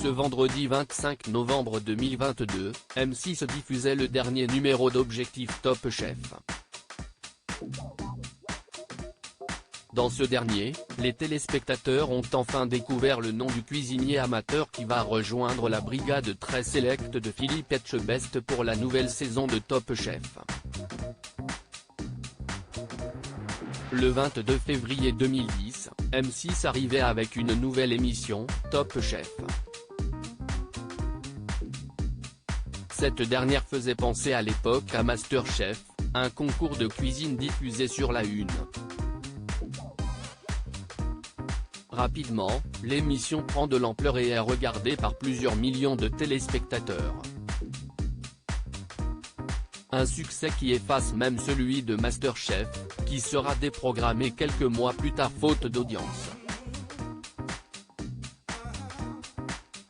Ce vendredi 25 novembre 2022, M6 diffusait le dernier numéro d'Objectif Top Chef. Dans ce dernier, les téléspectateurs ont enfin découvert le nom du cuisinier amateur qui va rejoindre la brigade très sélecte de Philippe Etchebest pour la nouvelle saison de Top Chef. Le 22 février 2010, M6 arrivait avec une nouvelle émission, Top Chef. Cette dernière faisait penser à l'époque à MasterChef, un concours de cuisine diffusé sur la Une. Rapidement, l'émission prend de l'ampleur et est regardée par plusieurs millions de téléspectateurs. Un succès qui efface même celui de MasterChef, qui sera déprogrammé quelques mois plus tard faute d'audience.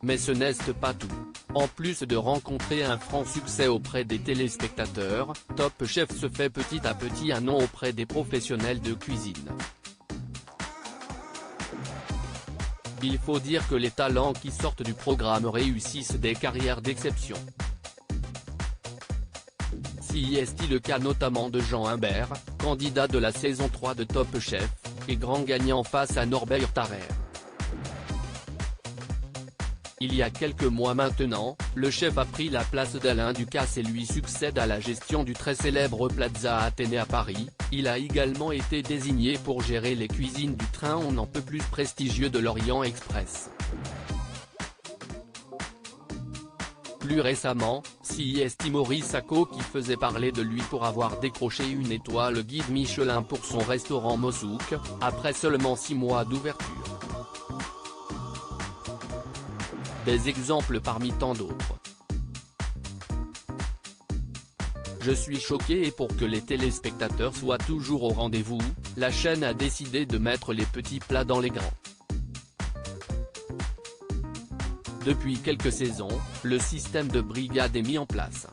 Mais ce n'est pas tout. En plus de rencontrer un franc succès auprès des téléspectateurs, Top Chef se fait petit à petit un nom auprès des professionnels de cuisine. Il faut dire que les talents qui sortent du programme réussissent des carrières d'exception. Si est le cas notamment de Jean Imbert, candidat de la saison 3 de Top Chef, et grand gagnant face à Norbert Tarrer. Il y a quelques mois maintenant, le chef a pris la place d'Alain Ducasse et lui succède à la gestion du très célèbre Plaza Athénée à Paris. Il a également été désigné pour gérer les cuisines du train on n'en peut plus prestigieux de l'Orient Express. Plus récemment, c'est Maurice Sacco qui faisait parler de lui pour avoir décroché une étoile guide Michelin pour son restaurant Mossouk, après seulement 6 mois d'ouverture. Des exemples parmi tant d'autres. Je suis choqué et pour que les téléspectateurs soient toujours au rendez-vous, la chaîne a décidé de mettre les petits plats dans les grands. Depuis quelques saisons, le système de brigade est mis en place.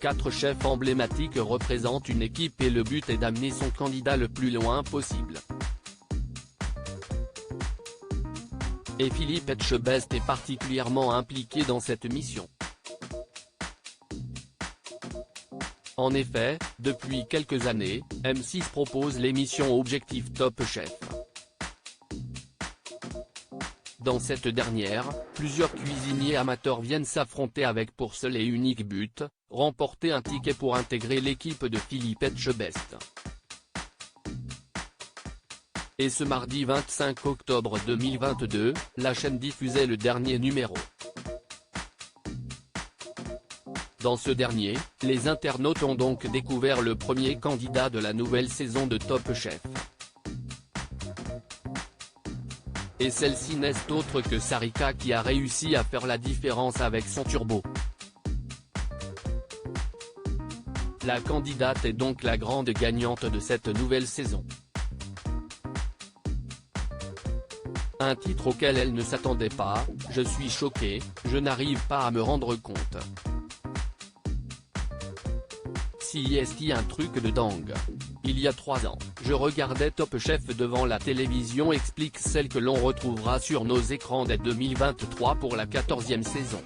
4 chefs emblématiques représentent une équipe et le but est d'amener son candidat le plus loin possible. Et Philippe Etchebest est particulièrement impliqué dans cette mission. En effet, depuis quelques années, M6 propose l'émission Objectif Top Chef. Dans cette dernière, plusieurs cuisiniers amateurs viennent s'affronter avec pour seul et unique but, remporter un ticket pour intégrer l'équipe de Philippe Etchebest. Et ce mardi 25 octobre 2022, la chaîne diffusait le dernier numéro. Dans ce dernier, les internautes ont donc découvert le premier candidat de la nouvelle saison de Top Chef. Et celle-ci n'est autre que Sarika qui a réussi à faire la différence avec son turbo. La candidate est donc la grande gagnante de cette nouvelle saison. Un titre auquel elle ne s'attendait pas, je suis choqué, je n'arrive pas à me rendre compte. Si un truc de dingue. Il y a 3 ans, je regardais Top Chef devant la télévision explique celle que l'on retrouvera sur nos écrans dès 2023 pour la 14e saison.